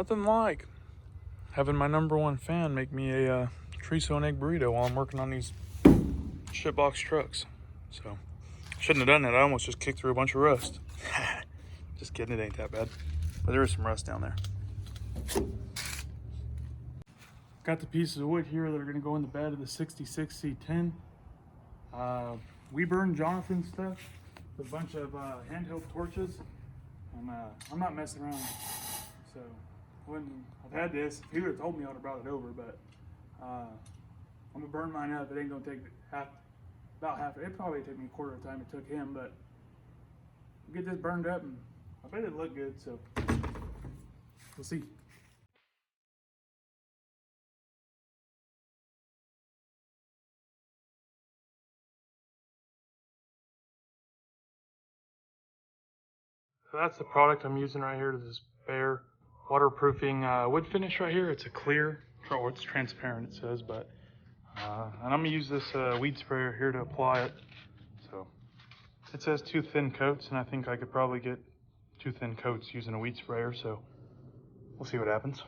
Nothing like having my #1 fan make me a chorizo and egg burrito while I'm working on these shitbox trucks. So, shouldn't have done that. I almost just kicked through a bunch of rust. Just kidding, it ain't that bad. But there is some rust down there. Got the pieces of wood here that are gonna go in the bed of the 66 C10. We burned Jonathan's stuff with a bunch of handheld torches. And I'm not messing around. So when I've had this, if he would have told me, I would have brought it over, but I'm gonna burn mine up. It ain't gonna take about half. It probably take me a quarter of the time it took him, but we'll get this burned up and I bet it'll look good, so we'll see. So that's the product I'm using right here, this bare waterproofing wood finish right here. It's a clear, or it's transparent it says, but and I'm gonna use this weed sprayer here to apply it. So it says 2 thin coats, and I think I could probably get 2 thin coats using a weed sprayer, so we'll see what happens.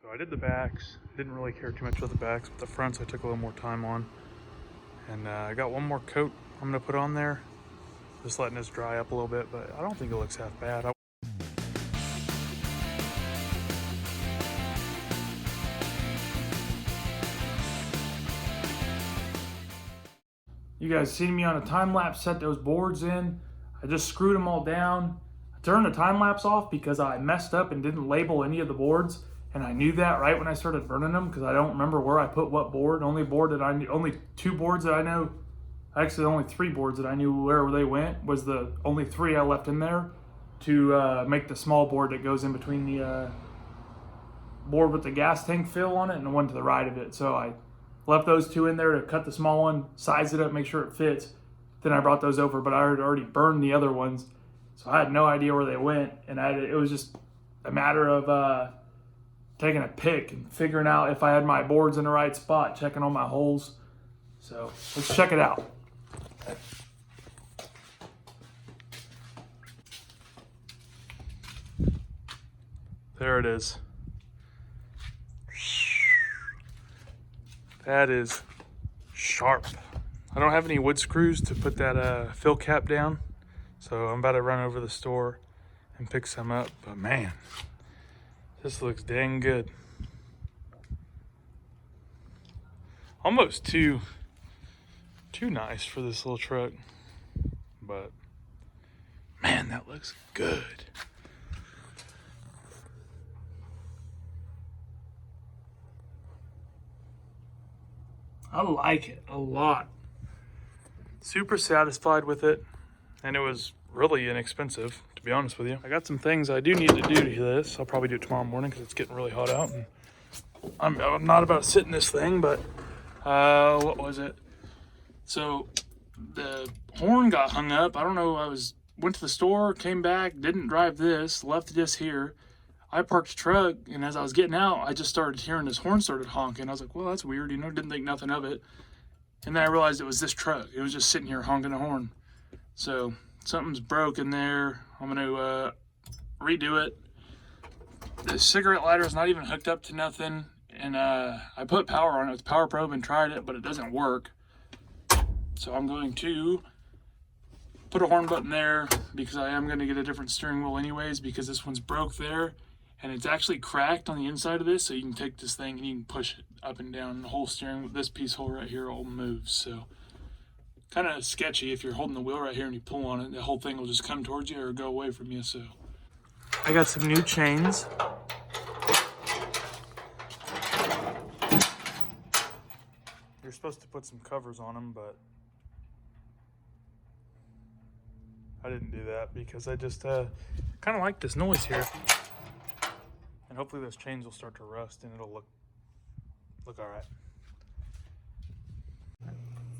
So I did the backs, didn't really care too much about the backs, but the fronts I took a little more time on. And I got one more coat I'm gonna put on there, just letting this dry up a little bit, but I don't think it looks half bad. You guys seen me on a time lapse set those boards in. I just screwed them all down. I turned the time lapse off because I messed up and didn't label any of the boards. And I knew that right when I started burning them because I don't remember where I put what board. Only 2 boards that I know, actually only 3 boards that I knew where they went was the only 3 I left in there to make the small board that goes in between the board with the gas tank fill on it and the one to the right of it. So I left those 2 in there to cut the small one, size it up, make sure it fits. Then I brought those over, but I had already burned the other ones. So I had no idea where they went. And it was just a matter of taking a pick and figuring out if I had my boards in the right spot, checking all my holes. So let's check it out. There it is. That is sharp. I don't have any wood screws to put that fill cap down, so I'm about to run over to the store and pick some up, but man, this looks dang good. Almost too nice for this little truck, but man, that looks good. I like it a lot. Super satisfied with it, and it was really inexpensive, to be honest with you. I got some things I do need to do to this. I'll probably do it tomorrow morning because it's getting really hot out, and I'm not about to sit in this thing, but what was it? So the horn got hung up. I don't know. Went to the store, came back, didn't drive this, left this here. I parked the truck, and as I was getting out, I just started hearing this horn started honking. I was like, well, that's weird, didn't think nothing of it. And then I realized it was this truck. It was just sitting here honking a horn. So something's broken there. I'm gonna redo it. The cigarette lighter is not even hooked up to nothing. And I put power on it with Power Probe and tried it, but it doesn't work. So I'm going to put a horn button there because I am gonna get a different steering wheel anyways because this one's broke there. And it's actually cracked on the inside of this, so you can take this thing and you can push it up and down. The whole steering, this piece hole right here all moves. So kind of sketchy if you're holding the wheel right here and you pull on it, the whole thing will just come towards you or go away from you. So I got some new chains. You're supposed to put some covers on them, but I didn't do that because I just kind of like this noise here. And hopefully those chains will start to rust and it'll look all right.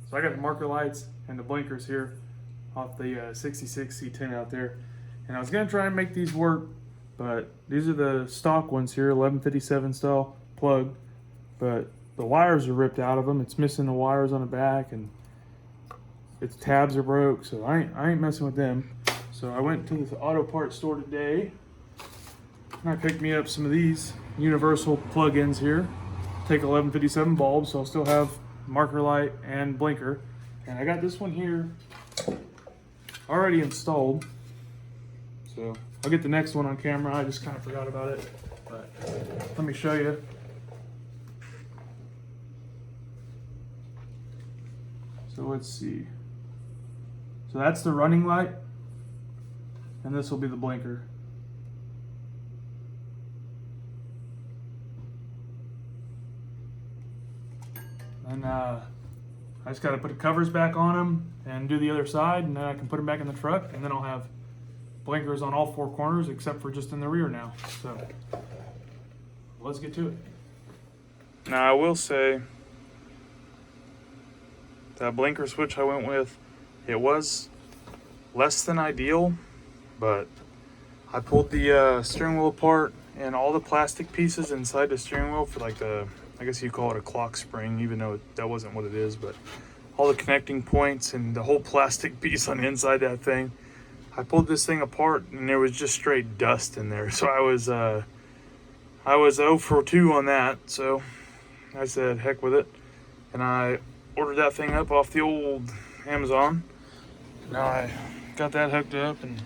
So I got the marker lights and the blinkers here off the 66 C10 out there. And I was gonna try and make these work but these are the stock ones here, 1157 style plug. But the wires are ripped out of them. It's missing the wires on the back, and its tabs are broke. So I ain't messing with them. So I went to the auto parts store today, and I picked me up some of these universal plug-ins here. Take 1157 bulbs, so I'll still have marker light and blinker. And I got this one here already installed. So I'll get the next one on camera. I just kind of forgot about it, but let me show you. So let's see. So that's the running light, and this will be the blinker. And I just got to put the covers back on them and do the other side, and then I can put them back in the truck, and then I'll have blinkers on all four corners except for just in the rear now. So let's get to it. Now I will say that blinker switch I went with, it was less than ideal, but I pulled the steering wheel apart and all the plastic pieces inside the steering wheel for like the, I guess you call it a clock spring, even though that wasn't what it is, but all the connecting points and the whole plastic piece on the inside of that thing. I pulled this thing apart and there was just straight dust in there. So I was 0 for 2 on that. So I said, heck with it. And I ordered that thing up off the old Amazon. Now I got that hooked up, and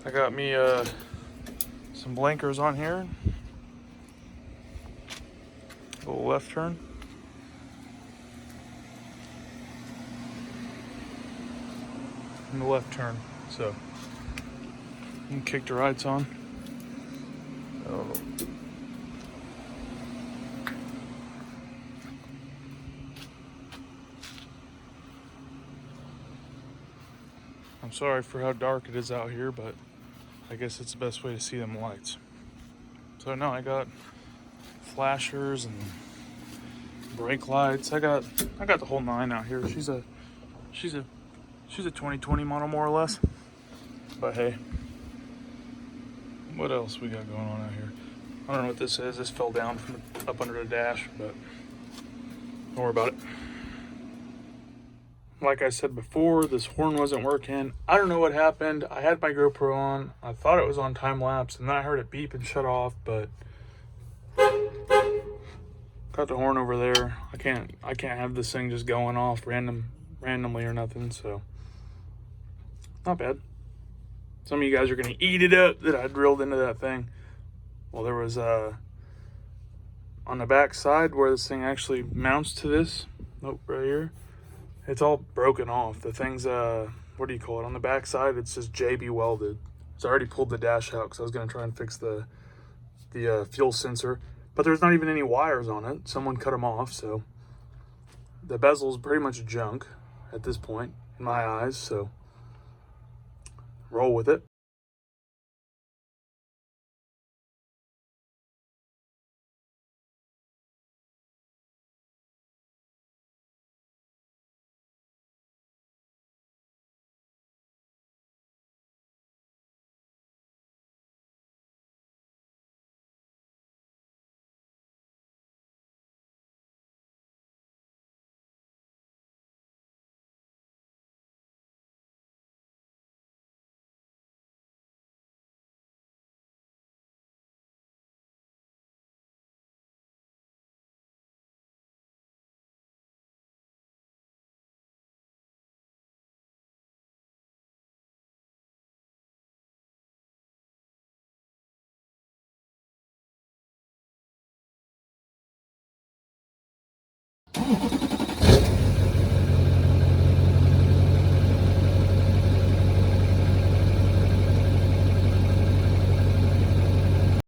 I got me some blinkers on here. A little left turn. And the left turn. So you can kick the lights on. Oh. I'm sorry for how dark it is out here, but I guess it's the best way to see them lights. So now I got flashers and brake lights. I got the whole 9 out here. She's a 2020 model, more or less. But hey, what else we got going on out here? I don't know what this is. This fell down from up under the dash, but don't worry about it. Like I said before, this horn wasn't working. I don't know what happened. I had my GoPro on. I thought it was on time lapse, and then I heard it beep and shut off, but got the horn over there. I can't have this thing just going off randomly or nothing, so not bad. Some of you guys are gonna eat it up that I drilled into that thing. Well, there was on the back side where this thing actually mounts to this, nope, right here, it's all broken off. The thing's what do you call it, on the back side it says JB welded. So I already pulled the dash out because I was gonna try and fix the fuel sensor, but there's not even any wires on it. Someone cut them off, so the bezel's pretty much junk at this point in my eyes, so roll with it.